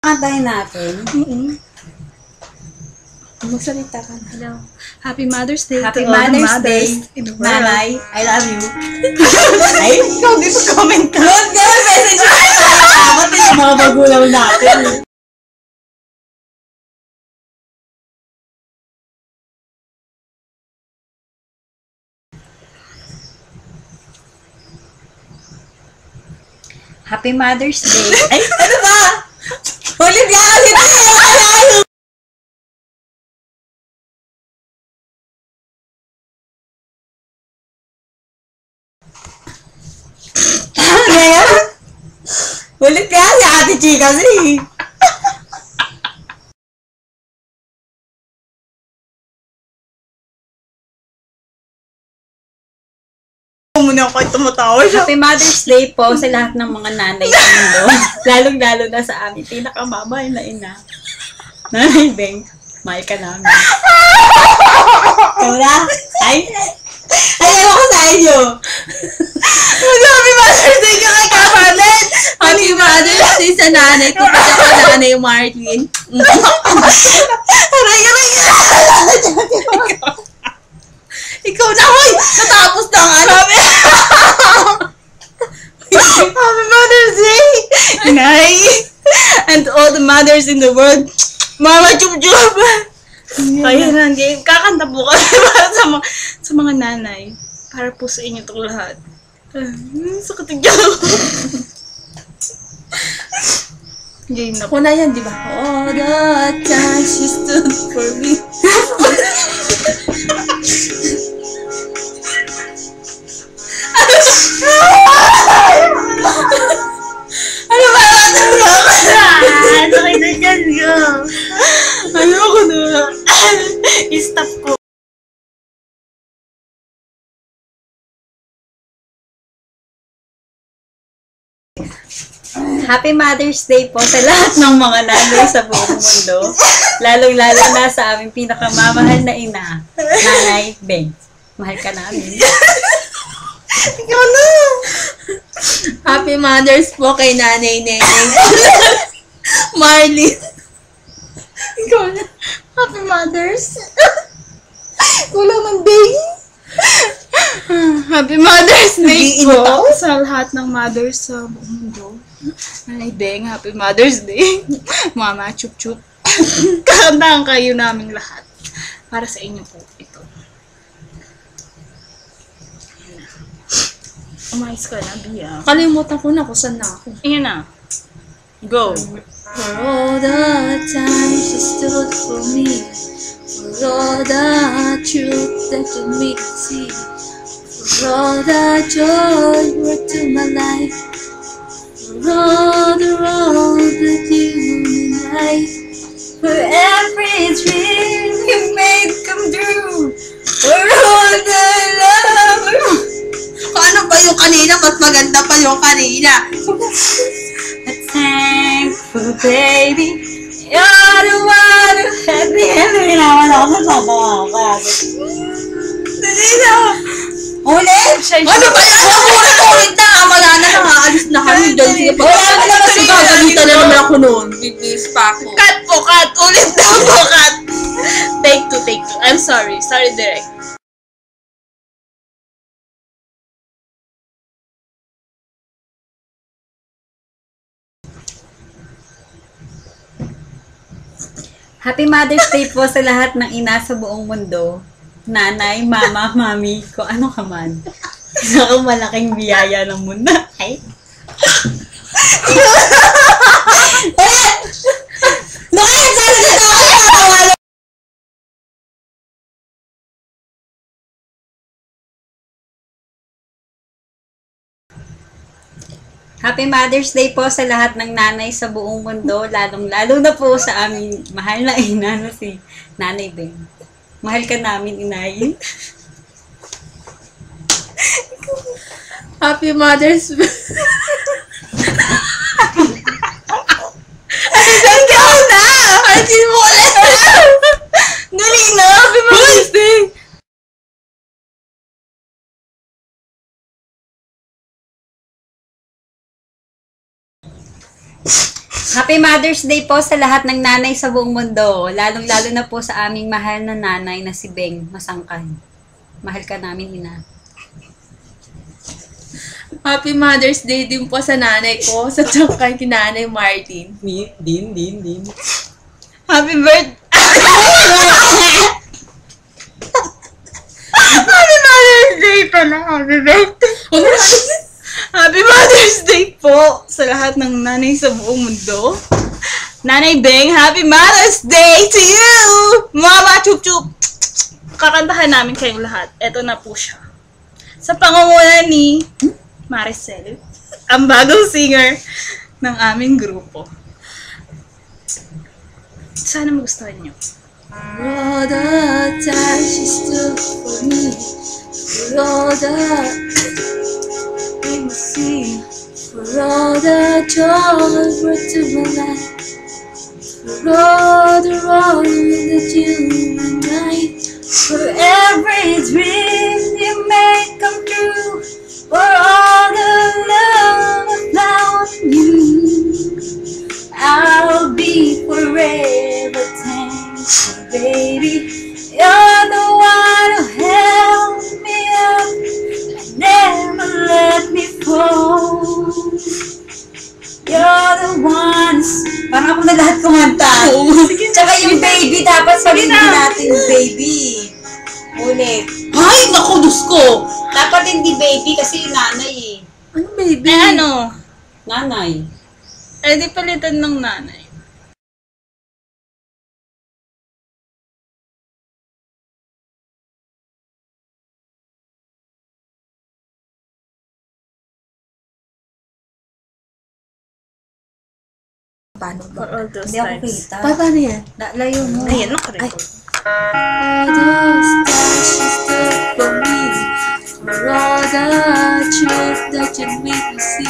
Kantahin natin. Magsalita ka na. Hello. Happy Mother's Day Happy to all the Mother's mothers Day, in the world. Nanay. I love you. Ay, ikaw di pa comment ka. Good message. Dapat yung mga magulang natin. Happy Mother's Day. Ay, ano ba? Ulit ka kasi tayo. Ulit ka si Ate Chika kasi. Muna ako tumatawa siya. Happy Mother's Day po sa lahat ng mga nanay sa mundo. Lalong-lalo na sa amin. Pinakamamahal na ina. Nanay Beng, mahal ka namin. Ikaw na? Ay, ayaw ko sa inyo. Happy Mother's Day ka kay Kapalit. Happy Mother's Day sa nanay ko. Kasi ako nanay Marlene. Aray. Ikaw na, hoy! Natapos na ang ano. Happy Mother's Day! Nay! And all the mothers in the world. Mama, chup-chup! Ayun na, kakanta po kami para sa mga nanay. Para po sa inyo itong lahat. Sakit ang tiyan ko. Game na po. Una yan, di ba? All the time she stood for me. Ano ba? Sakit ang tiyan ko. Ayoko na. I-stop ko. Happy Mother's Day po sa lahat ng mga nanay sa buong mundo. Lalong-lalo na sa aming pinakamamahal na ina, Nanay Beng. Mahal ka namin. Ikaw na! Happy Mother's po kay Nanay Neneng. Marlene. Ikaw na. Happy Mother's. Kulang ng day. Happy Mother's Day Nag-iinit po sa lahat ng mothers sa buong mundo. Nanay Beng, Happy Mother's Day. Mama, chup-chup. Kakantahan kayo naming lahat. Para sa inyo po ito. Umayos ka na, Bia. Kalimutan ko na kung saan na ako. Ayan na. Go. For all the time she stood for me. For all the truth that you made me see. For all the joy you brought to my life. For all the road that you light. For every dream you made come true. For all the love. Paano pa yung kanina? Mas maganda pa yung kanina. Thankful baby. You're the one who had me. Hinawan ako sa tawa. Dali na. Ulit? Ano ba yan? Ulit na. Wala na. Nakaalis na kami. Sige pa. Wala na kasi Gagalitan na naman ako noon. Bibis pa ako. Cut po, cut. Ulit na po, cut. Take two. I'm sorry. Sorry, direct. Happy Mother's Day po sa lahat ng ina sa buong mundo. Nanay, mama, mami, kung ano ka man. Isang malaking biyaya ng mundo. Ay. Happy Mother's Day po sa lahat ng nanay sa buong mundo, lalong-lalo na po sa aming mahal na ina na si Nanay Beng. Mahal ka namin, inay. Happy Mother's Day. Ikaw na! Artin mo ulit! Dali na! Happy Mother's Day! Happy Happy Mother's Day po sa lahat ng nanay sa buong mundo. Lalong-lalo na po sa aming mahal na nanay na si Beng Masangkan. Mahal ka namin, ina. Happy Mother's Day din po sa nanay ko, sa tsaka kay Nanay Martin. Din. Happy birthday! Happy Mother's Day pala. Happy birthday. Happy Mother's Day po sa lahat ng nanay sa buong mundo. Nanay Beng, Happy Mother's Day to you! Mama Chup Chup! Kakantahan namin kayong lahat. Ito na po siya. Sa pangunguna ni Maricel, ang bagong singer ng aming grupo. Sana magustuhan niyo. For all the time she stood for me, for all the we must see, for all the joy brought to my life, for all the wrong that you and I, for every dream you made come true, for all the love I found in you, I'll be forever thankful, baby. You're the one who held me up and never let me fall. You're the ones. Parang ako na lahat kumanta. Tsaka yung baby, dapat sabihin natin yung baby. Ulit. Ay, naku, Diyos ko. Dapat hindi baby kasi yung nanay eh. Ano baby? Ano? Nanay. Eh, di palitan ng nanay. Paano For ba? all those Hindi ako times. kita. Paano yan? Layo mo. Ayan, nakarecord. All those times she stood for me, for all the truth that you made me see,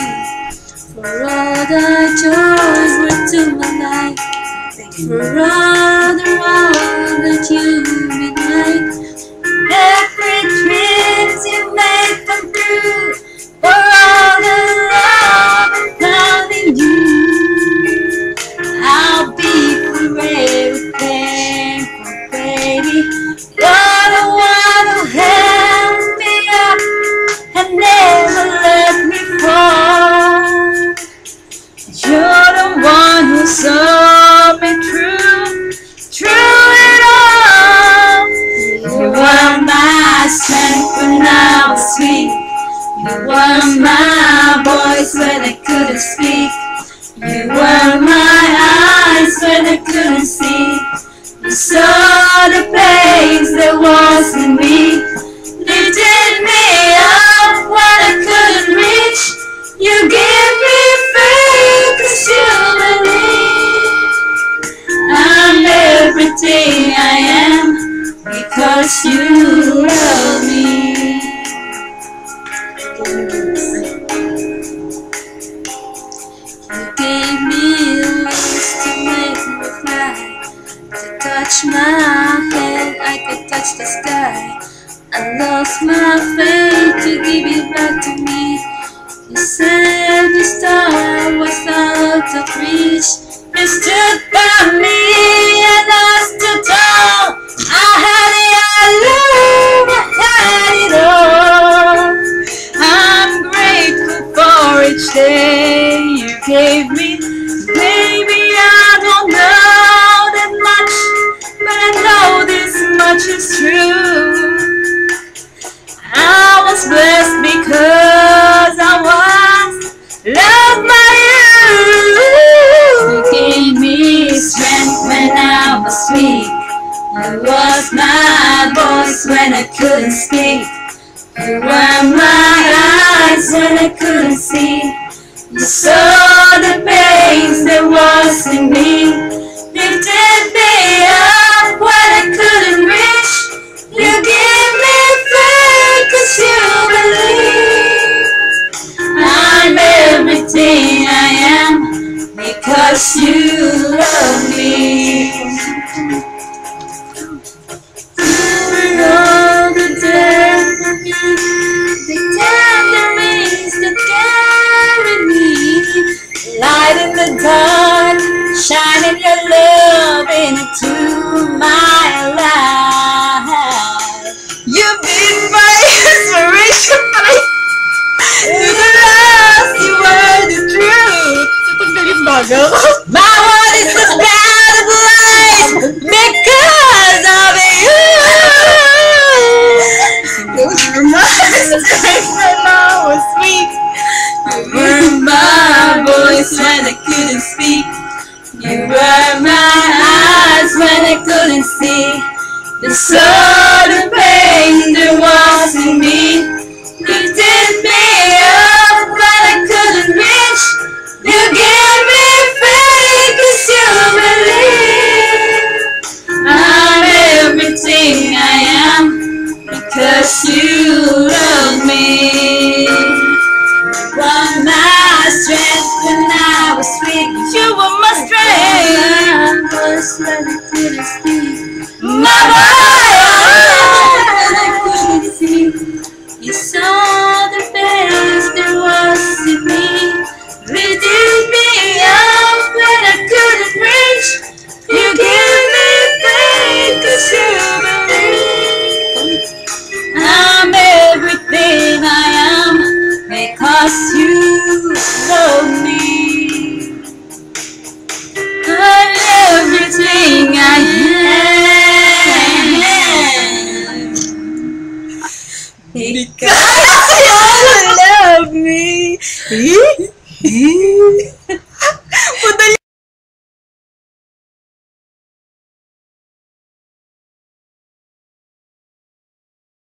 for all the joy brought to my life, for all the wrong that you and I, every dreams you made come true, for all the love I found in you, I'll be forever thankful, baby. You're the one who held me up and never let me fall. You're the one who saw me through it all. You were my strength when I was weak. You were my voice when I couldn't speak. You were my eyes when I couldn't see. You saw the pains there was in me. Lifted me up when I couldn't reach. You gave me faith 'cause you believe. I'm everything I am because you love me. You gave me wings to make me fly. To touch my head, I could touch the sky. I lost my faith to give it back to me. You said the star was out of reach. You stood by me and I stood tall. I had it all, I had it all. I'm grateful for each day you gave me. Baby, I don't know that much, but I know this much is true. I was blessed because I was loved by you. You gave me strength when I was weak. You was my voice when I couldn't speak. You were my eyes when I couldn't see. You saw the pains there was in me. Lifted me up when I couldn't reach. You gave me faith 'cause you believe. I'm everything I am because you love me. For all the tenderies that carry me, light in the dark, love into my life. You've been my inspiration. To the last, you were the truth. Pagdaling bago. My heart is a bad place because of you. My strength when I was weak. You were my voice when I couldn't speak. You were my eyes when I couldn't see. The sort of pain there was in me. Lifted me up when I couldn't reach. You gave me faith 'cause you believe. I'm everything I am because you love me. You were my strength when I was weak. You were my strength. I was when I couldn't speak.